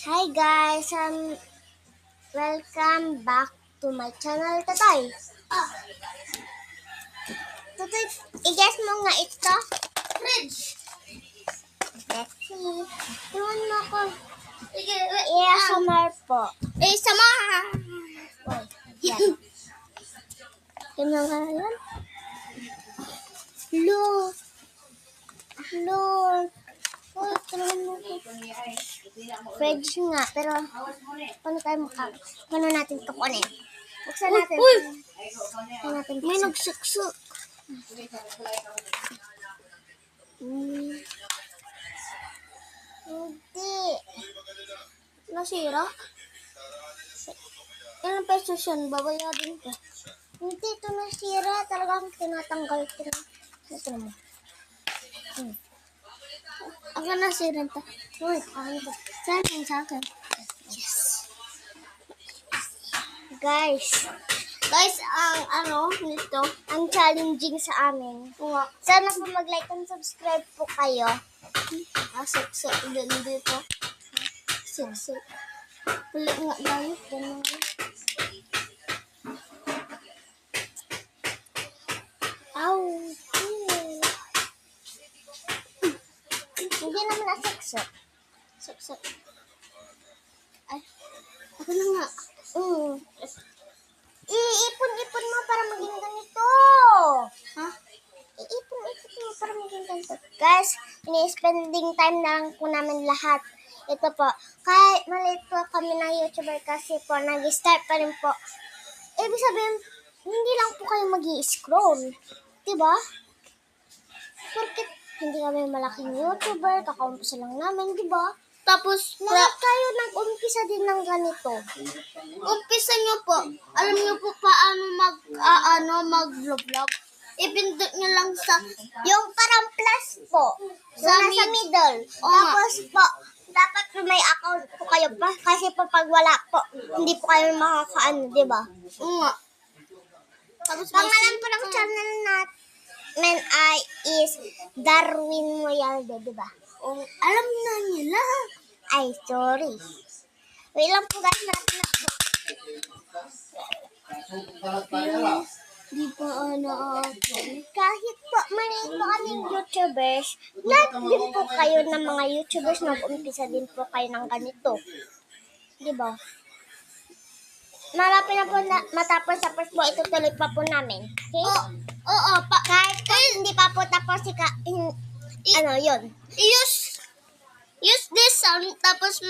Hi guys, welcome back to my channel, Totoy. Totoy, i-guess mo nga ito? Fridge. Let's see. Iwan mo ko. Sige, ASMR po. sama. Yan. Yan nga yan. Look. Look. Oh, tulungan mo ko. Fridge nga, pero paano natin ito kunin? Buksan natin. Uy! Buksan natin. May nagsuksok. Hindi. Nasira? Ilang pesos yan? Babayadin ko. Hindi ito nasira. Talagang tinatanggal ko na. Ito mo. Ang nasira ito. Uy, ano ba? Saan yung sa akin? Guys, ang nito. ang challenging sa amin. Uwa. Sana po mag-like and subscribe po kayo. Asok din dito. Siksik. Huli nga tayo. Ganun. Ow. Hindi naman asiksik. Sok. Ay. Ako na nga. Iipon-ipon mo para maging ganito. Ha? Iipon-ipon mo para maging ganito. Guys, ini-spending time na lang po namin lahat. Ito po, kahit maliit po kami ng YouTuber kasi po, nag-start pa rin po. Ibig sabihin, hindi lang po kayo mag-i-scroll. Diba? Porkit hindi kami malaking YouTuber, kakaumpisa lang namin, diba? Tapos, Lahat kayo nag-umpisa din ng ganito. umpisa nyo po. Alam nyo po paano mag-vlog. Ipindot nyo lang sa Yung parang plus po. Sa Sa nasa middle. Oo nga. Tapos po, dapat may account po kayo pa. Kasi po pag wala po, hindi po kayo makakaano, di ba? nga. Tapos Pangalan po ng channel namin ay is Darwin Moyalde, di ba? alam na nila. Ay, sorry. Wait lang po guys, natin na po. Di pa Kahit po maliit po kaming YouTubers, lahat din po kayo ng mga YouTubers nag-umpisa din po kayo ng ganito. Di ba? Malapit na po matapos po, itutuloy pa po namin. Okay? Oo, Kahit hindi pa po tapos yun. use this sound tapos